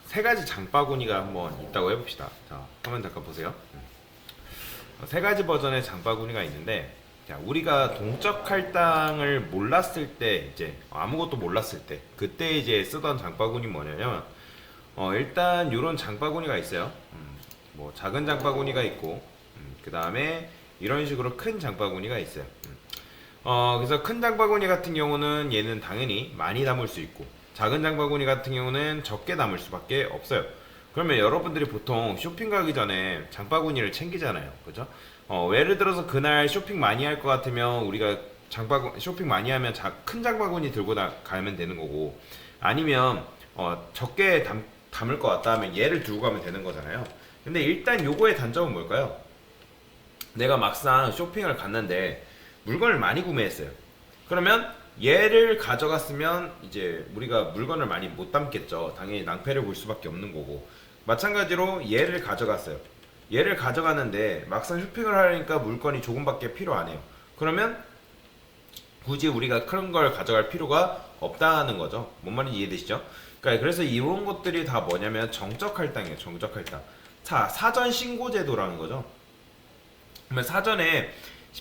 세 가지 장바구니가 한번 있다고 해봅시다. 자, 화면 잠깐 보세요. 세 가지 버전의 장바구니가 있는데, 자, 우리가 동적 할당을 몰랐을 때, 이제 아무것도 몰랐을 때, 그때 이제 쓰던 장바구니 뭐냐면, 일단 이런 장바구니가 있어요. 뭐 작은 장바구니가 있고, 그 다음에 이런 식으로 큰 장바구니가 있어요. 그래서 큰 장바구니 같은 경우는 얘는 당연히 많이 담을 수 있고, 작은 장바구니 같은 경우는 적게 담을 수밖에 없어요. 그러면 여러분들이 보통 쇼핑 가기 전에 장바구니를 챙기잖아요. 그죠? 예를 들어서 그날 쇼핑 많이 할 것 같으면 우리가 쇼핑 많이 하면 큰 장바구니 들고 가면 되는 거고, 아니면 적게 담을 것 같다 하면 얘를 들고 가면 되는 거잖아요. 근데 일단 요거의 단점은 뭘까요? 내가 막상 쇼핑을 갔는데 물건을 많이 구매했어요. 그러면 얘를 가져갔으면 이제 우리가 물건을 많이 못 담겠죠. 당연히 낭패를 볼 수밖에 없는 거고, 마찬가지로 얘를 가져갔어요. 얘를 가져갔는데 막상 쇼핑을 하려니까 물건이 조금밖에 필요 안 해요. 그러면 굳이 우리가 그런 걸 가져갈 필요가 없다는 거죠. 뭔 말인지 이해되시죠? 그러니까 그래서 이런 것들이 다 뭐냐면 정적 할당이에요. 정적 할당. 자, 사전 신고 제도라는 거죠. 그러면 사전에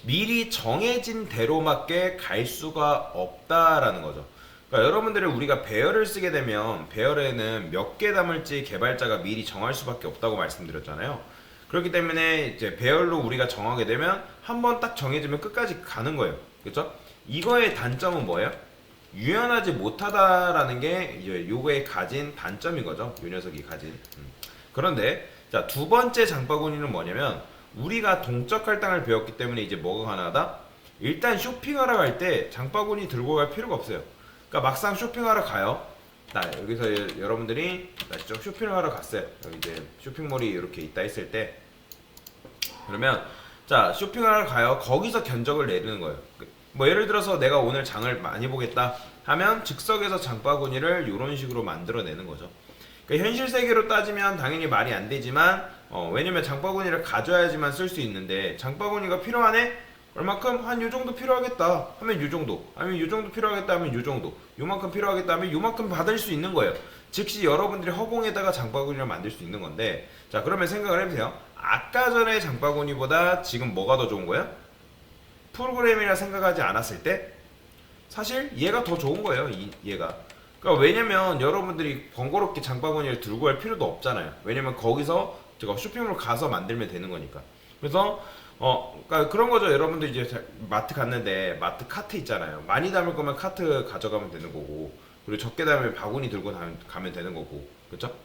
미리 정해진 대로밖에 갈 수가 없다라는 거죠. 그러니까 여러분들이 우리가 배열을 쓰게 되면 배열에는 몇 개 담을지 개발자가 미리 정할 수밖에 없다고 말씀드렸잖아요. 그렇기 때문에 이제 배열로 우리가 정하게 되면 한번 딱 정해지면 끝까지 가는 거예요. 그렇죠? 이거의 단점은 뭐예요? 유연하지 못하다라는 게 이제 요거에 가진 단점인 거죠. 요 녀석이 가진. 그런데 자, 두 번째 장바구니는 뭐냐면, 우리가 동적 할당을 배웠기 때문에 이제 뭐가 가능하다? 일단 쇼핑하러 갈 때 장바구니 들고 갈 필요가 없어요. 그러니까 막상 쇼핑하러 가요. 여기서 여러분들이 쇼핑을 하러 갔어요. 여기 이제 쇼핑몰이 이렇게 있다 했을 때, 그러면 자, 쇼핑하러 가요. 거기서 견적을 내리는 거예요. 뭐 예를 들어서 내가 오늘 장을 많이 보겠다 하면 즉석에서 장바구니를 이런 식으로 만들어내는 거죠. 그러니까 현실 세계로 따지면 당연히 말이 안 되지만, 왜냐면 장바구니를 가져야지만 쓸 수 있는데, 장바구니가 필요하네? 얼마큼? 한 요 정도 필요하겠다 하면 요 정도, 아니면 요 정도 필요하겠다 하면 요 정도, 요만큼 필요하겠다 하면 요만큼 받을 수 있는 거예요. 즉시 여러분들이 허공에다가 장바구니를 만들 수 있는 건데, 자, 그러면 생각을 해보세요. 아까 전에 장바구니보다 지금 뭐가 더 좋은 거예요? 프로그램이라 생각하지 않았을 때 사실 얘가 더 좋은 거예요. 얘가. 그러니까 왜냐면 여러분들이 번거롭게 장바구니를 들고 갈 필요도 없잖아요. 왜냐면 거기서 제가 쇼핑몰 가서 만들면 되는 거니까. 그래서 그러니까 그런 거죠. 여러분들 이제 마트 갔는데 마트 카트 있잖아요. 많이 담을 거면 카트 가져가면 되는 거고, 그리고 적게 담으면 바구니 들고 가면 되는 거고, 그렇죠?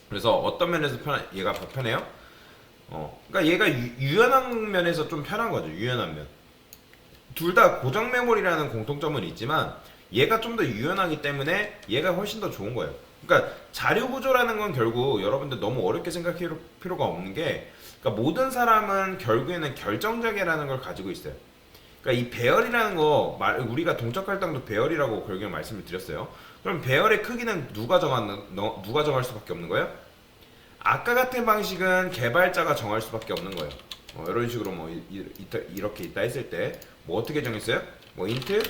그래서 어떤 면에서 얘가 더 편해요? 그러니까 얘가 유연한 면에서 좀 편한 거죠. 유연한 면. 둘 다 고정 메모리라는 공통점은 있지만 얘가 좀 더 유연하기 때문에 얘가 훨씬 더 좋은 거예요. 그러니까 자료 구조라는 건 결국 여러분들 너무 어렵게 생각할 필요가 없는 게, 그러니까 모든 사람은 결국에는 결정장애라는 걸 가지고 있어요. 그러니까 이 배열이라는 거, 우리가 동적 할당도 배열이라고 결국에 말씀을 드렸어요. 그럼 배열의 크기는 누가 정할 수밖에 없는 거예요? 아까 같은 방식은 개발자가 정할 수밖에 없는 거예요. 이런 식으로 뭐 이렇게 있다 했을 때 뭐 어떻게 정했어요? 뭐 인트,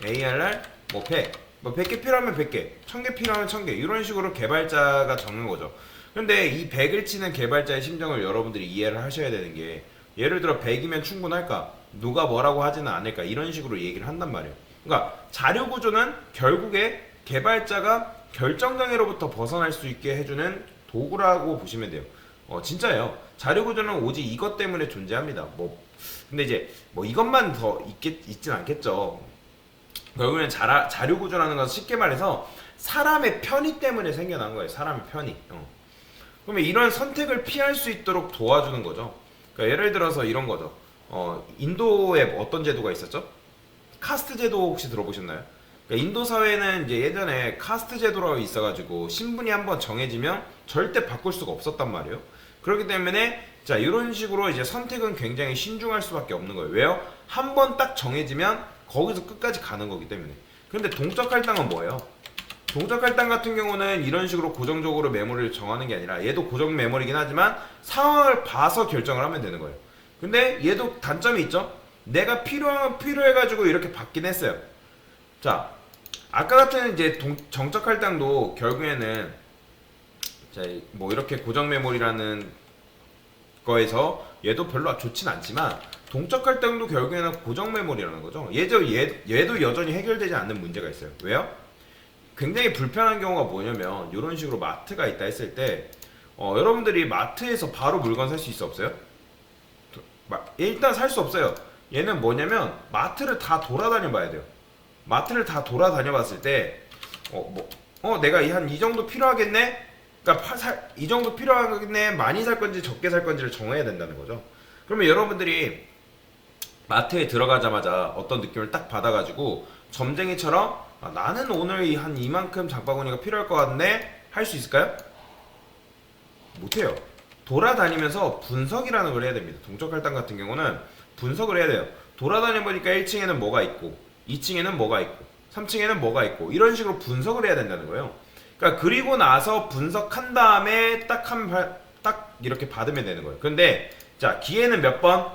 ARR, 뭐 100, 뭐 100개 필요하면 100개, 1000개 필요하면 1000개, 이런 식으로 개발자가 정한 거죠. 근데 이 100을 치는 개발자의 심정을 여러분들이 이해를 하셔야 되는 게, 예를 들어 100이면 충분할까? 누가 뭐라고 하지는 않을까? 이런 식으로 얘기를 한단 말이에요. 그러니까 자료 구조는 결국에 개발자가 결정장애로부터 벗어날 수 있게 해주는 도구라고 보시면 돼요. 진짜예요. 자료 구조는 오직 이것 때문에 존재합니다. 근데 이제 뭐 이것만 더 있진 않겠죠. 결국에는 자료 구조라는 것은 쉽게 말해서 사람의 편의 때문에 생겨난 거예요. 사람의 편의. 그러면 이런 선택을 피할 수 있도록 도와주는 거죠. 그러니까 예를 들어서 이런 거죠. 인도에 어떤 제도가 있었죠? 카스트 제도 혹시 들어보셨나요? 그러니까 인도 사회는 이제 예전에 카스트 제도라고 있어가지고 신분이 한번 정해지면 절대 바꿀 수가 없었단 말이에요. 그렇기 때문에 자, 이런 식으로 이제 선택은 굉장히 신중할 수밖에 없는 거예요. 왜요? 한 번 딱 정해지면 거기서 끝까지 가는 거기 때문에. 근데 동적 할당은 뭐예요? 동적 할당 같은 경우는 이런 식으로 고정적으로 메모리를 정하는 게 아니라, 얘도 고정 메모리긴 하지만 상황을 봐서 결정을 하면 되는 거예요. 근데 얘도 단점이 있죠? 내가 필요해가지고 이렇게 받긴 했어요. 자, 아까 같은 이제 정적 할당도 결국에는 자, 뭐 이렇게 고정 메모리라는 거에서 얘도 별로 좋진 않지만 동적 할당도 결국에는 고정 메모리라는 거죠. 얘도 여전히 해결되지 않는 문제가 있어요. 왜요? 굉장히 불편한 경우가 뭐냐면 이런 식으로 마트가 있다 했을 때 여러분들이 마트에서 바로 물건 살 수 있어 없어요? 일단 살 수 없어요. 얘는 뭐냐면 마트를 다 돌아다녀 봐야 돼요. 마트를 다 돌아다녀 봤을 때 내가 한 이 정도 필요하겠네? 그러니까 이 정도 필요하겠네? 많이 살 건지 적게 살 건지를 정해야 된다는 거죠. 그러면 여러분들이 마트에 들어가자마자 어떤 느낌을 딱 받아가지고 점쟁이처럼 나는 오늘 한 이만큼 장바구니가 필요할 것 같네? 할 수 있을까요? 못해요. 돌아다니면서 분석이라는 걸 해야 됩니다. 동적 할당 같은 경우는 분석을 해야 돼요. 돌아다녀 보니까 1층에는 뭐가 있고 2층에는 뭐가 있고 3층에는 뭐가 있고 이런 식으로 분석을 해야 된다는 거예요. 그러니까 그리고 나서 분석한 다음에 딱 이렇게 받으면 되는 거예요. 근데 자, 기회는 몇 번?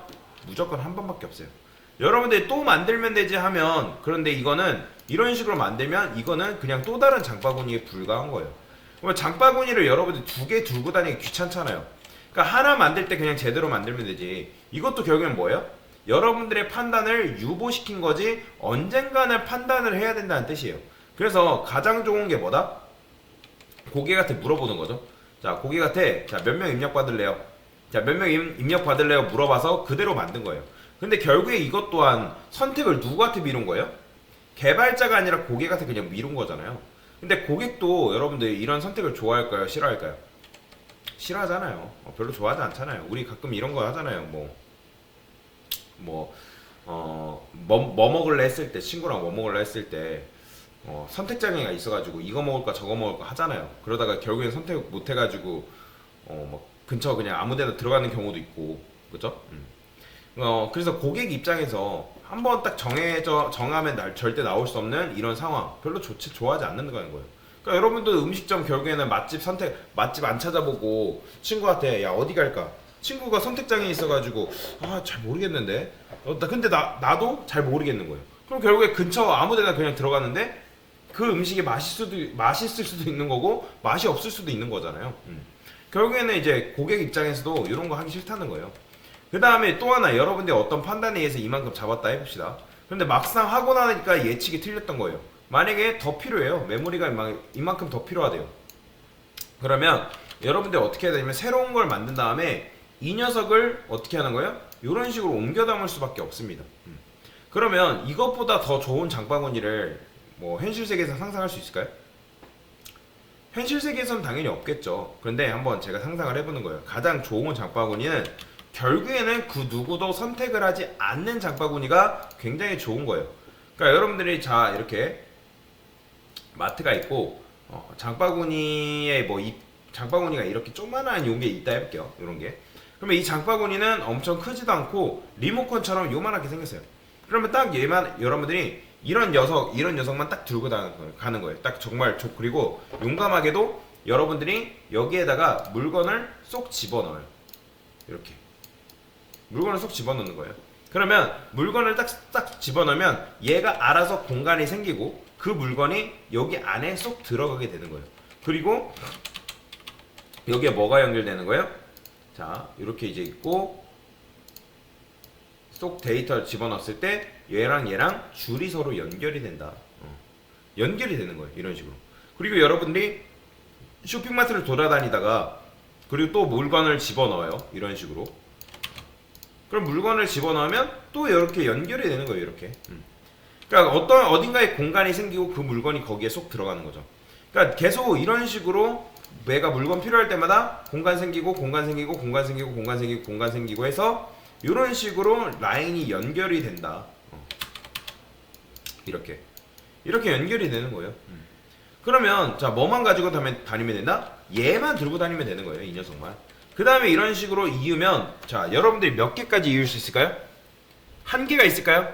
무조건 한 번밖에 없어요. 여러분들이 또 만들면 되지 하면, 그런데 이거는 이런 식으로 만들면 이거는 그냥 또 다른 장바구니에 불과한 거예요. 그러면 장바구니를 여러분들 두 개 들고 다니기 귀찮잖아요. 그러니까 하나 만들 때 그냥 제대로 만들면 되지. 이것도 결국엔 뭐예요? 여러분들의 판단을 유보시킨 거지 언젠가는 판단을 해야 된다는 뜻이에요. 그래서 가장 좋은 게 뭐다? 고객한테 물어보는 거죠. 자, 고객한테 자, 몇 명 입력 받을래요? 자, 몇 명 입력 받을래요? 물어봐서 그대로 만든 거예요. 근데 결국에 이것 또한 선택을 누구한테 미룬 거예요? 개발자가 아니라 고객한테 그냥 미룬 거잖아요. 근데 고객도 여러분들 이런 선택을 좋아할까요? 싫어할까요? 싫어하잖아요. 별로 좋아하지 않잖아요. 우리 가끔 이런 거 하잖아요. 뭐 먹을래 했을 때, 친구랑 뭐 먹을래 했을 때 선택 장애가 있어가지고 이거 먹을까 저거 먹을까 하잖아요. 그러다가 결국엔 선택 못 해가지고 뭐 근처 그냥 아무데나 들어가는 경우도 있고, 그죠? 그래서 고객 입장에서 한번 딱 정하면 절대 나올 수 없는 이런 상황 별로 좋아하지 않는 거예요. 그러니까 여러분도 음식점 결국에는 맛집 안 찾아보고 친구한테 야 어디 갈까? 친구가 선택장애 있어가지고 잘 모르겠는데 근데 나도 잘 모르겠는 거예요. 그럼 결국에 근처 아무데나 그냥 들어가는데 그 음식이 맛있을 수도 있는 거고 맛이 없을 수도 있는 거잖아요. 결국에는 이제 고객 입장에서도 이런 거 하기 싫다는 거예요. 그 다음에 또 하나, 여러분들이 어떤 판단에 의해서 이만큼 잡았다 해봅시다. 그런데 막상 하고 나니까 예측이 틀렸던 거예요. 만약에 더 필요해요. 메모리가 이만큼 더 필요하대요. 그러면 여러분들 어떻게 해야 되냐면 새로운 걸 만든 다음에 이 녀석을 어떻게 하는 거예요? 이런 식으로 옮겨 담을 수밖에 없습니다. 그러면 이것보다 더 좋은 장바구니를 뭐 현실 세계에서 상상할 수 있을까요? 현실 세계에서는 당연히 없겠죠. 그런데 한번 제가 상상을 해보는 거예요. 가장 좋은 장바구니는 결국에는 그 누구도 선택을 하지 않는 장바구니가 굉장히 좋은 거예요. 그러니까 여러분들이 자 이렇게 마트가 있고 장바구니에 장바구니가 이렇게 조그만한 요게 있다 해볼게요. 이런 게. 그러면 이 장바구니는 엄청 크지도 않고 리모컨처럼 요만하게 생겼어요. 그러면 딱 얘만 여러분들이 이런 녀석만 딱 들고 가는 거예요. 딱 정말 그리고 용감하게도 여러분들이 여기에다가 물건을 쏙 집어넣어요. 이렇게 물건을 쏙 집어넣는 거예요. 그러면 물건을 딱 집어넣으면 얘가 알아서 공간이 생기고 그 물건이 여기 안에 쏙 들어가게 되는 거예요. 그리고 여기에 뭐가 연결되는 거예요? 자, 이렇게 이제 있고 쏙 데이터를 집어넣었을 때 얘랑 줄이 서로 연결이 된다. 연결이 되는 거예요. 이런 식으로. 그리고 여러분들이 쇼핑마트를 돌아다니다가 그리고 또 물건을 집어넣어요. 이런 식으로. 그럼 물건을 집어넣으면 또 이렇게 연결이 되는 거예요. 이렇게. 그러니까 어딘가에 공간이 생기고 그 물건이 거기에 쏙 들어가는 거죠. 그러니까 계속 이런 식으로 내가 물건 필요할 때마다 공간 생기고 공간 생기고 공간 생기고 공간 생기고 공간 생기고 해서 이런 식으로 라인이 연결이 된다. 이렇게 연결이 되는 거예요. 그러면 자 뭐만 가지고 다니면 된다? 얘만 들고 다니면 되는 거예요. 이 녀석만. 그 다음에 이런 식으로 이으면 자 여러분들이 몇 개까지 이을 수 있을까요? 한 개가 있을까요?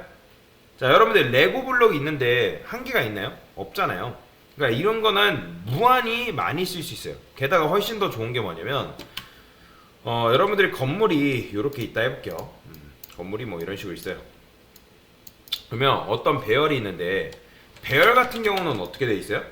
자 여러분들 레고 블록이 있는데 한 개가 있나요? 없잖아요. 그러니까 이런 거는 무한히 많이 쓸 수 있어요. 게다가 훨씬 더 좋은 게 뭐냐면 여러분들이 건물이 이렇게 있다 해볼게요. 건물이 뭐 이런 식으로 있어요. 그러면 어떤 배열이 있는데 배열 같은 경우는 어떻게 돼 있어요?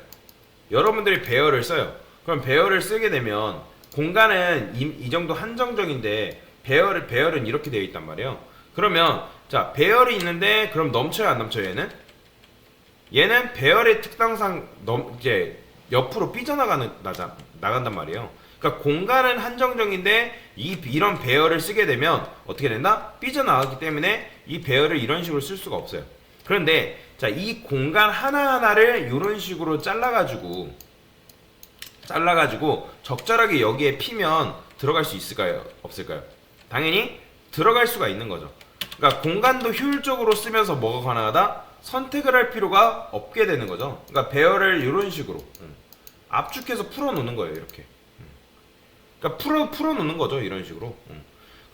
여러분들이 배열을 써요. 그럼 배열을 쓰게 되면 공간은 이 정도 한정적인데 배열은 이렇게 되어 있단 말이에요. 그러면 자 배열이 있는데 그럼 넘쳐요 안 넘쳐요 얘는 배열의 특성상 이제 옆으로 나간단 말이에요. 그러니까 공간은 한정적인데 이런 배열을 쓰게 되면 어떻게 된다? 삐져나가기 때문에 이 배열을 이런 식으로 쓸 수가 없어요. 그런데 자 이 공간 하나하나를 이런 식으로 잘라가지고 적절하게 여기에 피면 들어갈 수 있을까요? 없을까요? 당연히 들어갈 수가 있는 거죠. 그러니까 공간도 효율적으로 쓰면서 뭐가 가능하다? 선택을 할 필요가 없게 되는 거죠. 그러니까 배열을 이런 식으로 압축해서 풀어놓는 거예요. 이렇게. 그러니까 풀어놓는 거죠. 이런 식으로.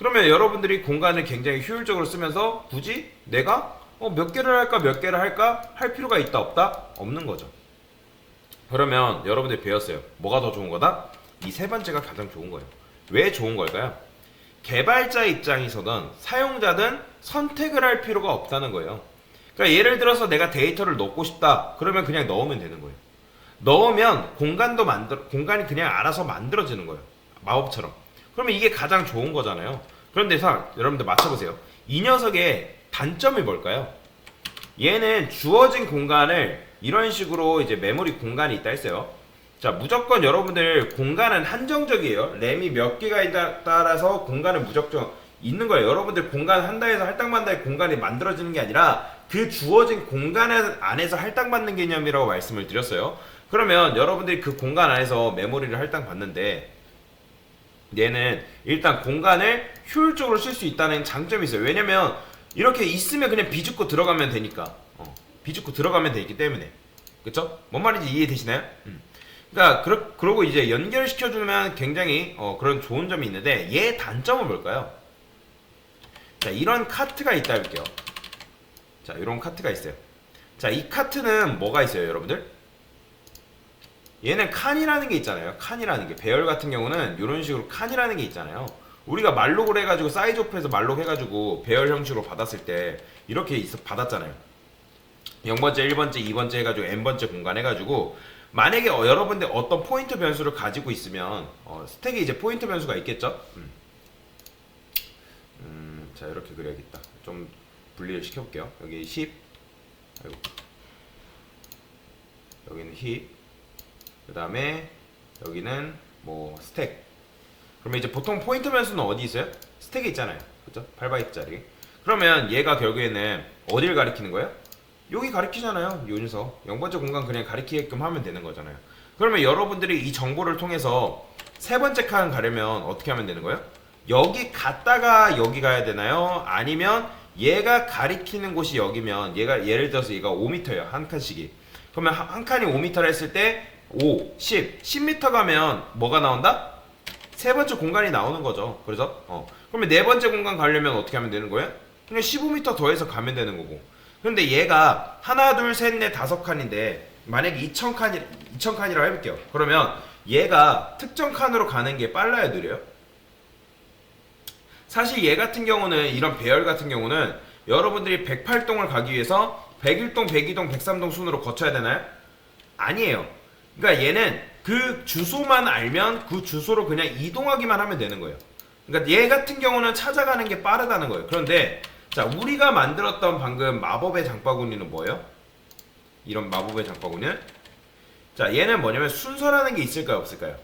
그러면 여러분들이 공간을 굉장히 효율적으로 쓰면서 굳이 내가 몇 개를 할까 할 필요가 있다 없다? 없는 거죠. 그러면 여러분들이 배웠어요. 뭐가 더 좋은 거다? 이 세 번째가 가장 좋은 거예요. 왜 좋은 걸까요? 개발자 입장에서든 사용자든 선택을 할 필요가 없다는 거예요. 그러니까 예를 들어서 내가 데이터를 넣고 싶다. 그러면 그냥 넣으면 되는 거예요. 넣으면 공간이 그냥 알아서 만들어지는 거예요. 마법처럼. 그러면 이게 가장 좋은 거잖아요. 그런데 여러분들 맞춰보세요. 이 녀석의 단점이 뭘까요? 얘는 주어진 공간을 이런 식으로 이제 메모리 공간이 있다 했어요. 자, 무조건 여러분들 공간은 한정적이에요. 램이 몇 개가 따라서 공간은 무조건 있는 거예요. 여러분들 공간 한다해서 할당반다의 공간이 만들어지는 게 아니라 그 주어진 공간 안에서 할당받는 개념이라고 말씀을 드렸어요. 그러면 여러분들이 그 공간 안에서 메모리를 할당받는데 얘는 일단 공간을 효율적으로 쓸 수 있다는 장점이 있어요. 왜냐면 이렇게 있으면 그냥 비집고 들어가면 되니까. 비집고 들어가면 되기 때문에. 그쵸? 뭔 말인지 이해되시나요? 그러니까 그러고 이제 연결시켜주면 굉장히 그런 좋은 점이 있는데 얘 단점은 뭘까요? 자, 이런 카트가 있다 할게요. 자, 이런 카트가 있어요. 자, 이 카트는 뭐가 있어요, 여러분들? 얘는 칸이라는 게 있잖아요. 칸이라는 게. 배열 같은 경우는 이런 식으로 칸이라는 게 있잖아요. 우리가 말록을 해가지고 사이즈 오프해서 말록 해가지고 배열 형식으로 받았을 때 이렇게 받았잖아요. 0번째, 1번째, 2번째 해가지고 n번째 공간 해가지고 만약에 여러분들 어떤 포인트 변수를 가지고 있으면 스택에 이제 포인트 변수가 있겠죠? 자, 이렇게 그려야겠다. 좀 분리를 시켜볼게요. 여기 10, 아이고. 여기는 힙, 그 다음에 여기는 뭐 스택. 그러면 이제 보통 포인트 변수는 어디 있어요? 스택에 있잖아요. 그쵸? 8바이트짜리. 그러면 얘가 결국에는 어딜 가리키는 거예요? 여기 가리키잖아요. 요 녀석 0번째 공간 그냥 가리키게끔 하면 되는 거잖아요. 그러면 여러분들이 이 정보를 통해서 세 번째 칸 가려면 어떻게 하면 되는 거예요? 여기 갔다가 여기 가야 되나요? 아니면 얘가 가리키는 곳이 여기면 얘가 예를 들어서 얘가 5m예요. 한 칸씩이. 그러면 한 칸이 5m를 했을 때 5, 10m 가면 뭐가 나온다? 세 번째 공간이 나오는 거죠. 그래서 그러면 네 번째 공간 가려면 어떻게 하면 되는 거예요? 그냥 15m 더해서 가면 되는 거고. 근데 얘가 하나, 둘, 셋, 넷, 다섯 칸인데 만약에 2000칸이라고 해볼게요. 그러면 얘가 특정 칸으로 가는 게 빨라요, 느려요? 사실 얘 같은 경우는 이런 배열 같은 경우는 여러분들이 108동을 가기 위해서 101동, 102동, 103동 순으로 거쳐야 되나요? 아니에요. 그러니까 얘는 그 주소만 알면 그 주소로 그냥 이동하기만 하면 되는 거예요. 그러니까 얘 같은 경우는 찾아가는 게 빠르다는 거예요. 그런데 자, 우리가 만들었던 방금 마법의 장바구니는 뭐예요? 이런 마법의 장바구니는 자, 얘는 뭐냐면 순서라는 게 있을까요, 없을까요?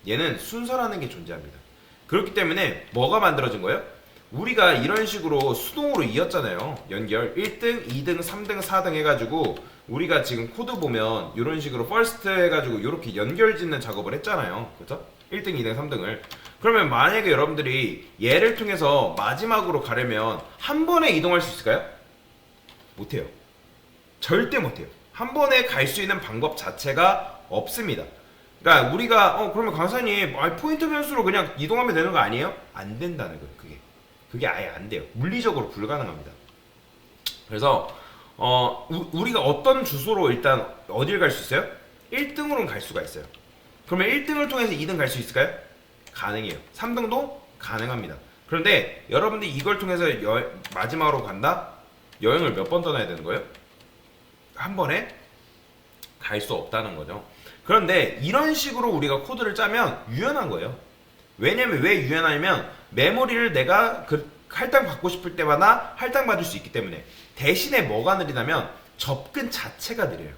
얘는 순서라는 게 존재합니다. 그렇기 때문에 뭐가 만들어진 거예요? 우리가 이런 식으로 수동으로 이었잖아요. 연결 1등, 2등, 3등, 4등 해가지고 우리가 지금 코드 보면 이런 식으로 first 해가지고 이렇게 연결 짓는 작업을 했잖아요. 그렇죠? 1등, 2등, 3등을. 그러면 만약에 여러분들이 얘를 통해서 마지막으로 가려면 한 번에 이동할 수 있을까요? 못해요. 절대 못해요. 한 번에 갈 수 있는 방법 자체가 없습니다. 그러니까 우리가 그러면 강사님 포인트 변수로 그냥 이동하면 되는 거 아니에요? 안 된다는 거예요. 그게 아예 안 돼요. 물리적으로 불가능합니다. 그래서 우리가 어떤 주소로 일단 어딜 갈 수 있어요? 1등으로는 갈 수가 있어요. 그러면 1등을 통해서 2등 갈 수 있을까요? 가능해요. 3등도 가능합니다. 그런데 여러분들이 이걸 통해서 마지막으로 간다? 여행을 몇 번 떠나야 되는 거예요? 한 번에 갈 수 없다는 거죠. 그런데 이런 식으로 우리가 코드를 짜면 유연한 거예요. 왜냐면 왜 유연하냐면 메모리를 내가 그 할당 받고 싶을 때마다 할당 받을 수 있기 때문에. 대신에 뭐가 느리다면 접근 자체가 느려요.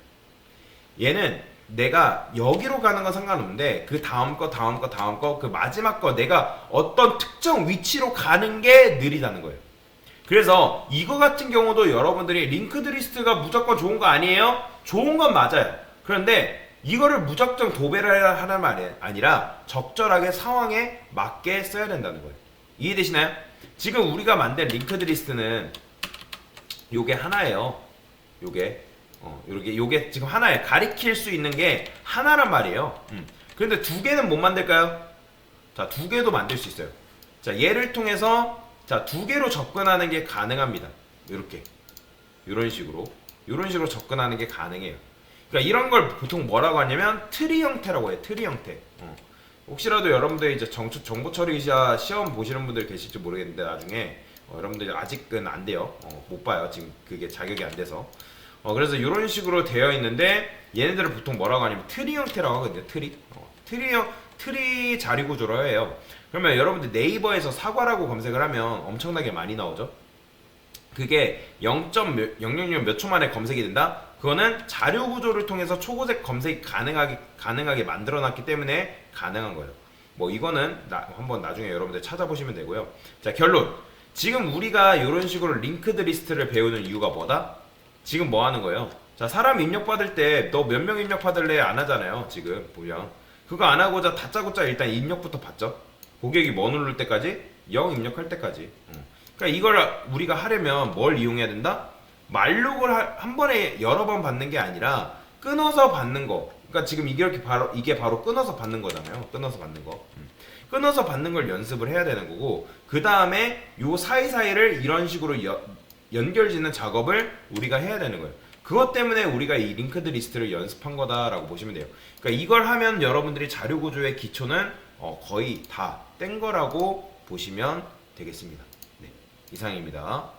얘는 내가 여기로 가는 건 상관없는데 그 다음 거 다음 거 다음 거 그 마지막 거 내가 어떤 특정 위치로 가는 게 느리다는 거예요. 그래서 이거 같은 경우도 여러분들이 링크드 리스트가 무조건 좋은 거 아니에요? 좋은 건 맞아요. 그런데 이거를 무작정 도배를 하는 말이 아니라 적절하게 상황에 맞게 써야 된다는 거예요. 이해되시나요? 지금 우리가 만든 링크드 리스트는 요게 하나예요. 요게 지금 하나예요. 가리킬 수 있는 게 하나란 말이에요. 그런데 두 개는 못 만들까요? 자, 두 개도 만들 수 있어요. 자, 얘를 통해서 자, 두 개로 접근하는 게 가능합니다. 이렇게 이런 식으로 접근하는 게 가능해요. 그러니까 이런 걸 보통 뭐라고 하냐면 트리 형태라고 해요. 트리 형태. 혹시라도 여러분들 이제 정보 처리 시험 보시는 분들 계실지 모르겠는데 나중에 여러분들 아직은 안 돼요. 못 봐요. 지금 그게 자격이 안 돼서. 그래서 이런 식으로 되어 있는데 얘네들을 보통 뭐라고 하냐면 트리 형태라고 하거든요. 트리 자리 구조로 해요. 그러면 여러분들 네이버에서 사과라고 검색을 하면 엄청나게 많이 나오죠. 그게 0.000 몇 초 만에 검색이 된다? 그거는 자료 구조를 통해서 초고색 검색이 가능하게 만들어 놨기 때문에 가능한 거예요. 뭐 이거는 한번 나중에 여러분들 찾아보시면 되고요. 자, 결론. 지금 우리가 이런 식으로 링크드 리스트를 배우는 이유가 뭐다? 지금 뭐 하는 거예요? 자, 사람 입력 받을 때 너 몇 명 입력 받을래? 안 하잖아요. 지금 보면 그거 안 하고자 다짜고짜 일단 입력부터 받죠. 고객이 뭐 누를 때까지? 0 입력할 때까지. 그러니까 이걸 우리가 하려면 뭘 이용해야 된다? 말록을 한 번에 여러 번 받는 게 아니라 끊어서 받는 거. 그러니까 지금 이게 바로 끊어서 받는 거잖아요. 끊어서 받는 거. 끊어서 받는 걸 연습을 해야 되는 거고, 그 다음에 요 사이사이를 이런 식으로 연결짓는 작업을 우리가 해야 되는 거예요. 그것 때문에 우리가 이 링크드 리스트를 연습한 거다라고 보시면 돼요. 그러니까 이걸 하면 여러분들이 자료 구조의 기초는 거의 다 뗀 거라고 보시면 되겠습니다. 네, 이상입니다.